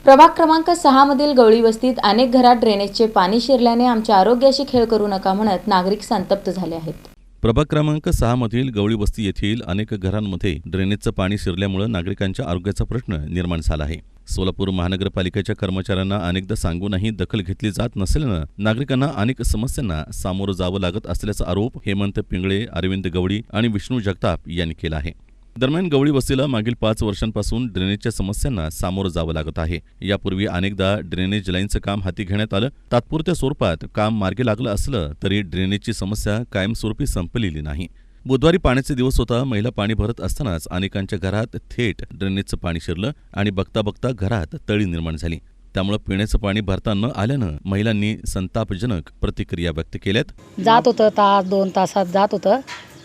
प्रभाग क्रमांक 6 मधील गवळी वस्तीत अनेक घरात ड्रेनेजचे पाणी शिरल्याने आमच्या आरोग्याशी खेळ करू नका म्हणत नागरिक संतप्त झाले आहेत। प्रभाग क्रमांक 6 मधील गवळी वस्ती येथील अनेक घरांमध्ये ड्रेनेजचं पाणी शिरल्यामुळे नागरिकांच्या आरोग्याचा प्रश्न निर्माण झाला आहे। सोलापूर महानगरपालिकेच्या कर्मचाऱ्यांना अनेकदा सांगूनही दखल घेतली जात नसल्यानं नागरिकांना अनेक समस्यांना सामोरं जावं लागत असल्याचा आरोप हेमंत पिंगळे, अरविंद गवळी आणि विष्णू जगताप यांनी केला आहे। दरम्यान गवळी वस्तीला मागील 5 वर्षांपासून ड्रेनेजच्या समस्यांना सामोरं जावं लागत आहे। यापूर्वी अनेकदा ड्रेनेज लाईनचं काम हाती घेण्यात आलं, तात्पुरत्या स्वरूपात काम मार्गी लागलं असलं तरी ड्रेनेजची समस्या कायमस्वरूपी संपलेली नाही। बुधवारी पाण्याचे दिवस होता। महिला पाणी भरत असतानाच अनेकांच्या घरात थेट ड्रेनेजचं पाणी शिरलं आणि बघता बघता घरात तळी निर्माण झाली। त्यामुळे पिण्याचं पाणी भरता न आल्यानं महिलांनी संतापजनक प्रतिक्रिया व्यक्त केल्यात। जात होतं तास 2 तासात जात होतं,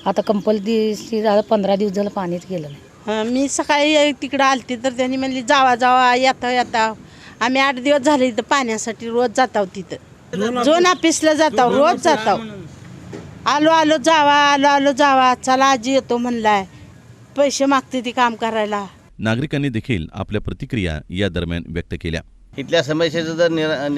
आता कंपल्सरी झालं 15 दिवस झालं पाणीच गेलं नाही। मी सकाळी तिकडं आलती तर त्यांनी म्हणली जावा येता आम्ही 8 दिवस झाले इथं पाण्यासाठी रोज जाताव, तिथं झोन ऑफिसला जाताव, रोज जाताव। आलो जावा चला आजी येतो म्हणलाय, पैसे मागते ती काम करायला। नागरिकांनी देखील आपल्या प्रतिक्रिया या दरम्यान व्यक्त केल्या। इथल्या समस्येचं जर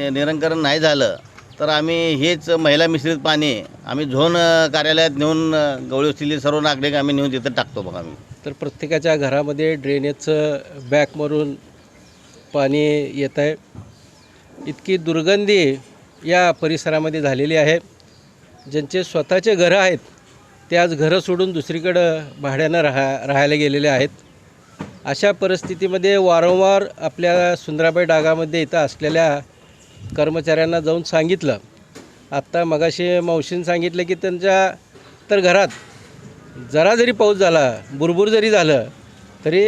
निराकरण नाही झालं तर आम्ही हेच महिला मिश्रित पाणी आम्ही झोन कार्यालयात नेऊन गवळी वस्तीतील सर्व नागरिक आम्ही नेऊन तिथं टाकतो। बघा आम्ही तर प्रत्येकाच्या घरामध्ये ड्रेनेजचं बॅक मारून पाणी येत आहे। इतकी दुर्गंधी या परिसरामध्ये झालेली आहे। ज्यांचे स्वतःचे घरं आहेत ते आज घरं सोडून दुसरीकडं भाड्यानं राहायला गेलेले आहेत। अशा परिस्थितीमध्ये वारंवार आपल्या सुंदराबाई डागामध्ये इथं असलेल्या कर्मचाऱ्यांना जाऊन सांगितलं। आत्ता मगाशी मावशीने सांगितलं की त्यांच्या तर घरात जरा जरी पाऊस झाला, बुरबुर जरी झालं तरी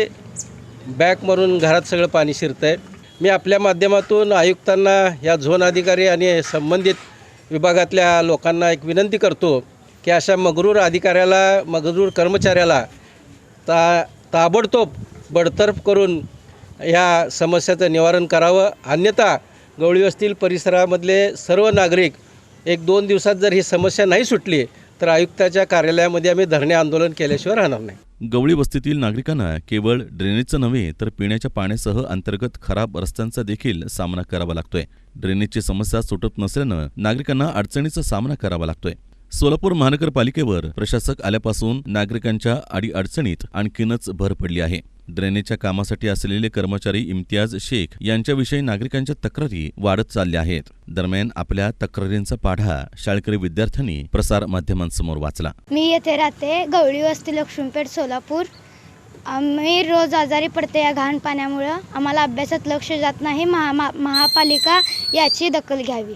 बॅक मारून घरात सगळं पाणी शिरतं आहे। मी आपल्या माध्यमातून आयुक्तांना, या झोन अधिकारी आणि संबंधित विभागातल्या लोकांना एक विनंती करतो की अशा मगरूर कर्मचाऱ्याला ताबडतोब बडतर्फ करून ह्या समस्याचं निवारण करावं। अन्यथा गवळी वस्ती परिसरामधले सर्व नागरिक 1-2 दिवसात जर ही समस्या नाही सुटली तर आयुक्ताच्या कार्यालयामध्ये आम्ही धरणे आंदोलन केल्याशिवाय राहणार नाही। गवळी वस्तीतील नागरिकांना केवळ ड्रेनेजचं नव्हे तर पिण्याच्या पाण्यासह अंतर्गत खराब रस्त्यांचा देखील सामना करावा लागतोय। ड्रेनेजची समस्या सुटत नसल्यानं नागरिकांना अडचणीचा सामना करावा लागतोय। सोलापूर महानगरपालिकेवर प्रशासक आल्यापासून नागरिकांच्या अडीअडचणीत आणखीनच भर पडली आहे। ड्रेनेजच्या कामासाठी असलेले कर्मचारी इम्तियाज शेख यांच्याविषयी नागरिकांच्या तक्रारी वाढत चालल्या आहेत। दरम्यान आपल्या तक्रारींचा पाढा शाळकरी विद्यार्थ्यांनी प्रसार माध्यमांसमोर वाचला। मी येथे राहते, गवळी वस्ती, लक्ष्मीपेठ, सोलापूर। आम्ही रोज आजारी पडते या घाण पाण्यामुळं। आम्हाला अभ्यासात लक्ष जात नाही। महापालिका याची दखल घ्यावी।